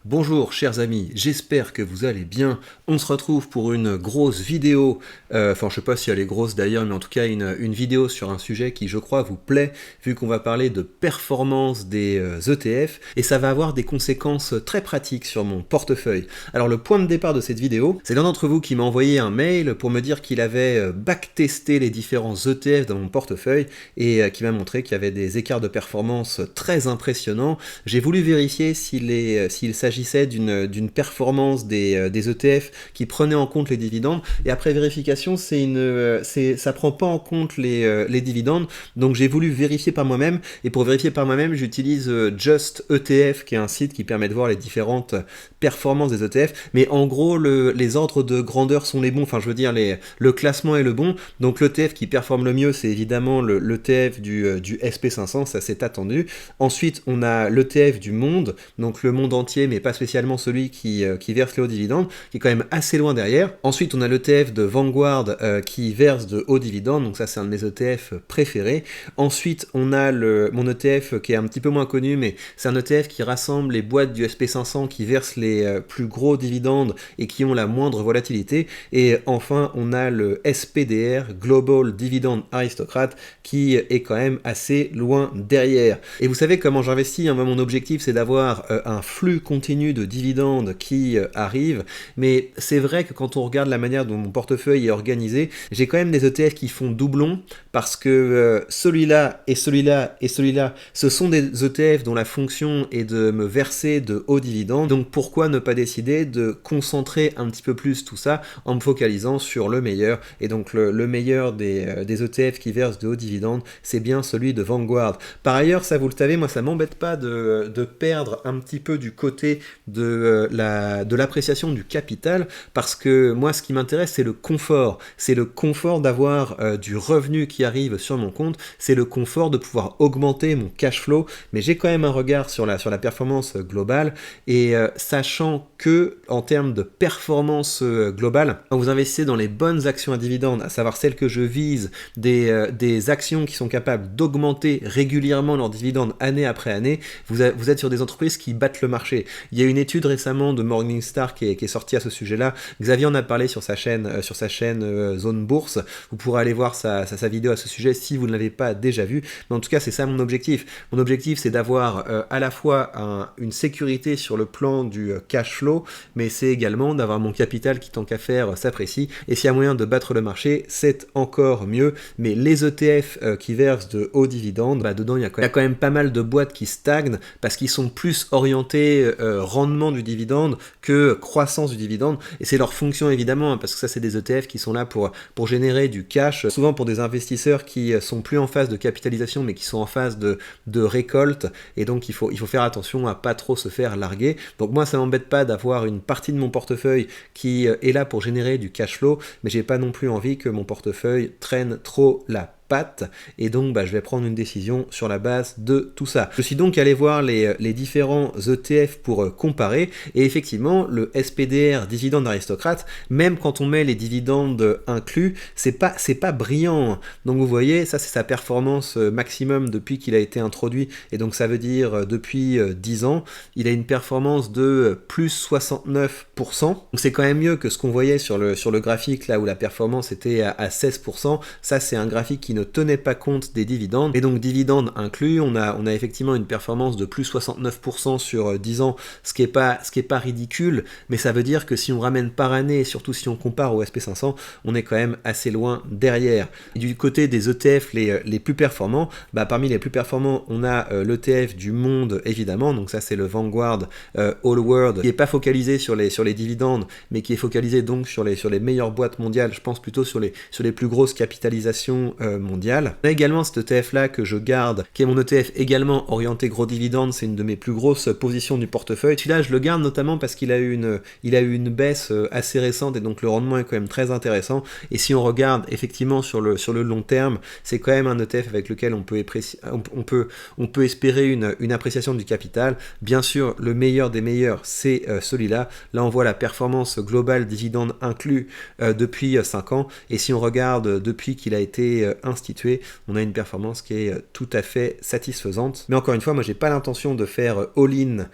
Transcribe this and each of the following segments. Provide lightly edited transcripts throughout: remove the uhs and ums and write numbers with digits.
Bonjour chers amis, j'espère que vous allez bien. On se retrouve pour une grosse vidéo, je sais pas si elle est grosse d'ailleurs, mais en tout cas une vidéo sur un sujet qui je crois vous plaît, vu qu'on va parler de performance des ETF, et ça va avoir des conséquences très pratiques sur mon portefeuille. Alors le point de départ de cette vidéo, c'est l'un d'entre vous qui m'a envoyé un mail pour me dire qu'il avait backtesté les différents ETF dans mon portefeuille, et qui m'a montré qu'il y avait des écarts de performance très impressionnants. J'ai voulu vérifier s'il s'agissait d'une performance des ETF qui prenait en compte les dividendes, et après vérification, ça prend pas en compte les dividendes, donc j'ai voulu vérifier par moi-même, et pour vérifier par moi-même, j'utilise Just ETF, qui est un site qui permet de voir les différentes performances des ETF, mais en gros, les ordres de grandeur sont les bons, enfin je veux dire, le classement est le bon, donc l'ETF qui performe le mieux, c'est évidemment l'ETF du SP500, ça c'est attendu. Ensuite, on a l'ETF du monde, donc le monde entier, mais pas spécialement celui qui verse les hauts dividendes, qui est quand même assez loin derrière. Ensuite, on a l'ETF de Vanguard qui verse de hauts dividendes, donc ça c'est un de mes ETF préférés. Ensuite, on a mon ETF qui est un petit peu moins connu, mais c'est un ETF qui rassemble les boîtes du SP500 qui versent les plus gros dividendes et qui ont la moindre volatilité. Et enfin, on a le SPDR, Global Dividend Aristocrat, qui est quand même assez loin derrière. Et vous savez comment j'investis, hein, mon objectif c'est d'avoir un flux continu de dividendes qui arrive, mais c'est vrai que quand on regarde la manière dont mon portefeuille est organisé, j'ai quand même des ETF qui font doublon, parce que celui-là et celui-là et celui-là, ce sont des ETF dont la fonction est de me verser de hauts dividendes, donc pourquoi ne pas décider de concentrer un petit peu plus tout ça en me focalisant sur le meilleur, et donc le meilleur des ETF qui versent de hauts dividendes, c'est bien celui de Vanguard. Par ailleurs, ça vous le savez, moi ça m'embête pas de perdre un petit peu du côté de l'appréciation du capital, parce que moi ce qui m'intéresse c'est le confort d'avoir du revenu qui arrive sur mon compte, c'est le confort de pouvoir augmenter mon cash flow, mais j'ai quand même un regard sur la performance globale, et sachant que en termes de performance globale, quand vous investissez dans les bonnes actions à dividendes, à savoir celles que je vise, des actions qui sont capables d'augmenter régulièrement leurs dividendes année après année, vous êtes sur des entreprises qui battent le marché. Il y a une étude récemment de Morningstar qui est sortie à ce sujet-là. Xavier en a parlé sur sa chaîne Zone Bourse. Vous pourrez aller voir sa vidéo à ce sujet si vous ne l'avez pas déjà vu. Mais en tout cas, c'est ça mon objectif. Mon objectif, c'est d'avoir à la fois une sécurité sur le plan du cash flow, mais c'est également d'avoir mon capital qui, tant qu'à faire, s'apprécie. Et s'il y a moyen de battre le marché, c'est encore mieux. Mais les ETF qui versent de hauts dividendes, dedans, il y a quand même pas mal de boîtes qui stagnent parce qu'ils sont plus orientés rendement du dividende que croissance du dividende, et c'est leur fonction évidemment, parce que ça c'est des ETF qui sont là pour générer du cash, souvent pour des investisseurs qui sont plus en phase de capitalisation mais qui sont en phase de récolte, et donc il faut faire attention à pas trop se faire larguer. Donc moi ça m'embête pas d'avoir une partie de mon portefeuille qui est là pour générer du cash flow, mais j'ai pas non plus envie que mon portefeuille traîne trop la patte, et donc je vais prendre une décision sur la base de tout ça. Je suis donc allé voir les différents ETF pour comparer, et effectivement le SPDR Dividende Aristocrate, même quand on met les dividendes inclus, c'est pas brillant. Donc vous voyez, ça c'est sa performance maximum depuis qu'il a été introduit, et donc ça veut dire depuis 10 ans, il a une performance de plus 69%. Donc c'est quand même mieux que ce qu'on voyait sur le graphique là où la performance était à 16%. Ça c'est un graphique qui ne tenait pas compte des dividendes, et donc dividendes inclus, on a effectivement une performance de plus 69% sur 10 ans, ce qui est pas ridicule, mais ça veut dire que si on ramène par année, et surtout si on compare au SP500, on est quand même assez loin derrière. Et du côté des ETF les plus performants, parmi les plus performants, on a l'ETF du monde évidemment, donc ça c'est le Vanguard All World, qui est pas focalisé sur les dividendes, mais qui est focalisé donc sur les meilleures boîtes mondiales, je pense plutôt sur les plus grosses capitalisations mondiale. On a également cet ETF là que je garde, qui est mon ETF également orienté gros dividendes, c'est une de mes plus grosses positions du portefeuille. Celui-là je le garde notamment parce qu'il a eu une baisse assez récente, et donc le rendement est quand même très intéressant, et si on regarde effectivement sur le long terme, c'est quand même un ETF avec lequel on peut espérer une appréciation du capital. Bien sûr, le meilleur des meilleurs c'est celui-là. Là on voit la performance globale dividende inclus depuis 5 ans, et si on regarde depuis qu'il a été installé institué, on a une performance qui est tout à fait satisfaisante. Mais encore une fois, moi j'ai pas l'intention de faire all-in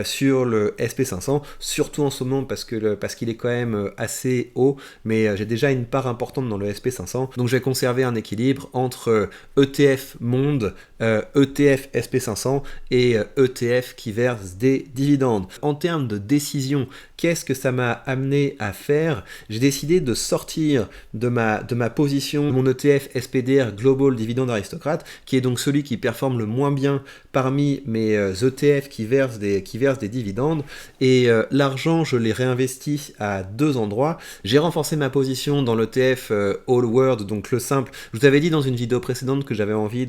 sur le SP500, surtout en ce moment parce qu'il est quand même assez haut, mais j'ai déjà une part importante dans le SP500, donc je vais conserver un équilibre entre ETF monde, ETF SP500 et ETF qui verse des dividendes. En termes de décision, qu'est-ce que ça m'a amené à faire? J'ai décidé de sortir de ma position, mon ETF SPDR Global Dividend Aristocrate, qui est donc celui qui performe le moins bien parmi mes ETF qui versent des dividendes, et l'argent je l'ai réinvesti à deux endroits. J'ai renforcé ma position dans l'ETF All World, donc le simple. Je vous avais dit dans une vidéo précédente que j'avais envie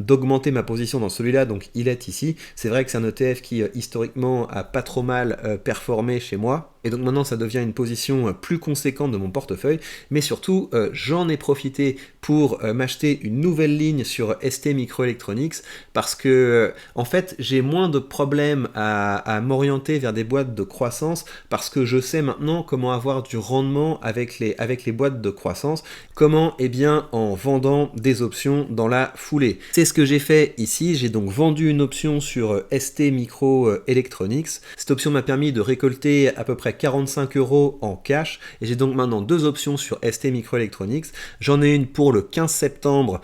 d'augmenter ma position dans celui-là, donc il est ici. C'est vrai que c'est un ETF qui historiquement a pas trop mal performé chez moi, et donc maintenant ça devient une position plus conséquente de mon portefeuille, mais surtout j'en ai profité pour m'acheter une nouvelle ligne sur ST Microelectronics, parce que en fait j'ai moins de problèmes à m'orienter vers des boîtes de croissance, parce que je sais maintenant comment avoir du rendement avec les boîtes de croissance. Comment? Eh bien en vendant des options dans la foulée. C'est ce que j'ai fait ici. J'ai donc vendu une option sur ST Microelectronics. Cette option m'a permis de récolter à peu près 45 € en cash, et j'ai donc maintenant deux options sur ST Microelectronics. J'en ai une pour le 15 septembre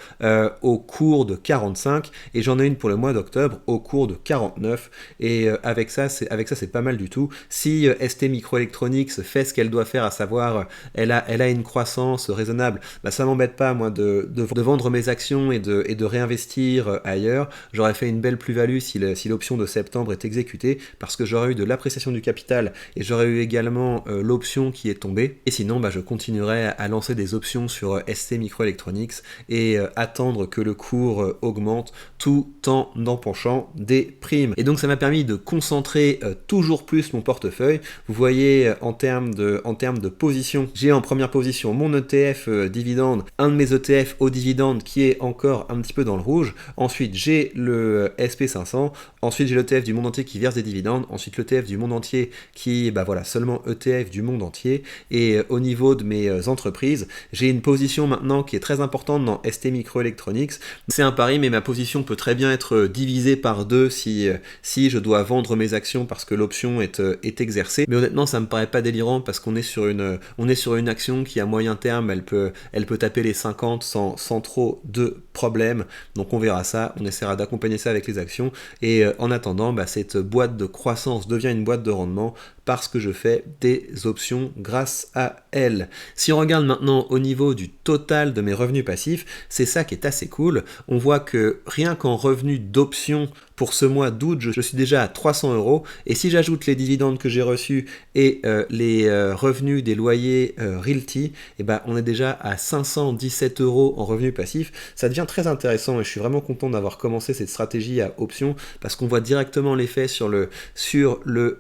au cours de 45, et j'en ai une pour le mois d'octobre au cours de 49, et avec ça c'est pas mal du tout. Si ST Microelectronics fait ce qu'elle doit faire, à savoir elle a une croissance raisonnable, bah ça m'embête pas moi de vendre mes actions et de réinvestir ailleurs. J'aurais fait une belle plus-value si l'option de septembre est exécutée, parce que j'aurais eu de l'appréciation du capital et j'aurais eu également l'option qui est tombée. Et sinon bah, je continuerai à lancer des options sur ST Microelectronics et attendre que le cours augmente tout en empochant des primes. Et donc ça m'a permis de concentrer toujours plus mon portefeuille. Vous voyez en termes de position, j'ai en première position mon ETF dividende, un de mes ETF au dividende qui est encore un petit peu dans le rouge. Ensuite j'ai le SP500, ensuite j'ai l'ETF du monde entier qui verse des dividendes, ensuite l'ETF du monde entier qui, bah voilà, seulement ETF du monde entier. Et au niveau de mes entreprises, j'ai une position maintenant qui est très importante dans ST Microelectronics. C'est un pari, mais ma position peut très bien être divisée par deux si je dois vendre mes actions parce que l'option est exercée. Mais honnêtement, ça me paraît pas délirant, parce qu'on est sur une action qui à moyen terme, elle peut taper les 50 sans trop de problèmes. Donc on verra ça, on essaiera d'accompagner ça avec les actions. Et en attendant, bah, cette boîte de croissance devient une boîte de rendement parce que je fais des options grâce à elle. Si on regarde maintenant au niveau du total de mes revenus passifs, c'est ça qui est assez cool. On voit que rien qu'en revenus d'options pour ce mois d'août, je suis déjà à 300 €. Et si j'ajoute les dividendes que j'ai reçus et les revenus des loyers Realty, et ben on est déjà à 517 € en revenus passifs. Ça devient très intéressant et je suis vraiment content d'avoir commencé cette stratégie à options, parce qu'on voit directement l'effet sur le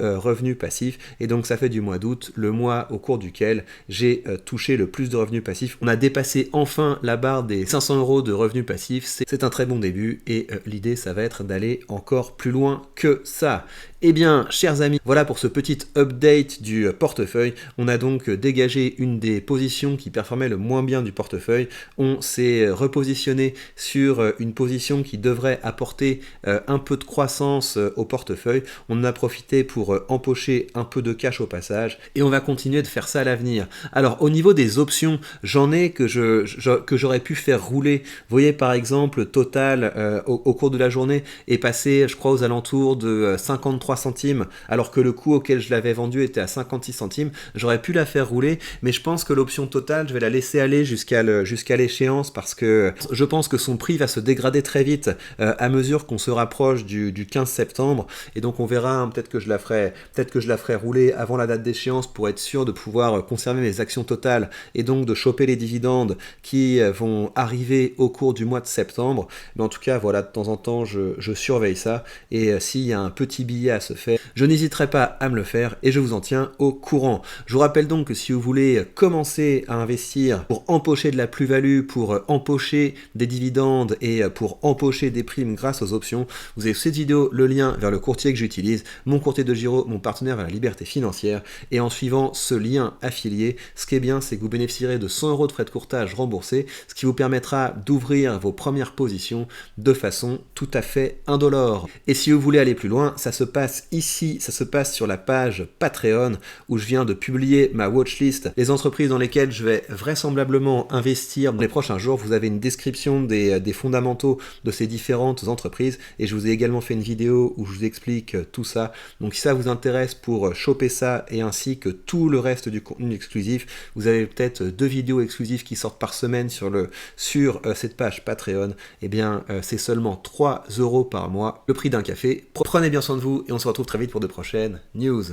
revenu passif. Et donc ça fait du mois d'août le mois au cours duquel j'ai touché le plus de revenus passifs. On a dépassé enfin la barre des 500 € de revenus passifs. C'est un très bon début, et l'idée ça va être d'aller encore plus loin que ça. Eh bien, chers amis, voilà pour ce petit update du portefeuille. On a donc dégagé une des positions qui performait le moins bien du portefeuille. On s'est repositionné sur une position qui devrait apporter un peu de croissance au portefeuille. On en a profité pour empocher un peu de cash au passage, et on va continuer de faire ça à l'avenir. Alors, au niveau des options, j'en ai que j'aurais pu faire rouler. Vous voyez, par exemple, Total au cours de la journée est passé, je crois, aux alentours de 53 centimes, alors que le coût auquel je l'avais vendu était à 56 centimes. J'aurais pu la faire rouler, mais je pense que l'option Total, je vais la laisser aller jusqu'à l'échéance, parce que je pense que son prix va se dégrader très vite à mesure qu'on se rapproche du 15 septembre, et donc on verra, hein, peut-être que je la ferai rouler avant la date d'échéance pour être sûr de pouvoir conserver mes actions Total, et donc de choper les dividendes qui vont arriver au cours du mois de septembre. Mais en tout cas, voilà, de temps en temps, je surveille surveille ça, et s'il y a un petit billet à se faire, je n'hésiterai pas à me le faire, et je vous en tiens au courant. Je vous rappelle donc que si vous voulez commencer à investir pour empocher de la plus-value, pour empocher des dividendes et pour empocher des primes grâce aux options, vous avez sous cette vidéo le lien vers le courtier que j'utilise, mon courtier de Giro, mon partenaire vers la liberté financière, et en suivant ce lien affilié, ce qui est bien, c'est que vous bénéficierez de 100 € de frais de courtage remboursés, ce qui vous permettra d'ouvrir vos premières positions de façon tout à fait indolore. Et si vous voulez aller plus loin, ça se passe ici, ça se passe sur la page Patreon, où je viens de publier ma watchlist, les entreprises dans lesquelles je vais vraisemblablement investir dans les prochains jours. Vous avez une description des fondamentaux de ces différentes entreprises, et je vous ai également fait une vidéo où je vous explique tout ça. Donc si ça vous intéresse pour choper ça, et ainsi que tout le reste du contenu exclusif, vous avez peut-être 2 vidéos exclusives qui sortent par semaine sur cette page Patreon. Et bien c'est seulement 3 € par mois, le prix d'un café. Prenez bien soin de vous, et on se retrouve très vite pour de prochaines news.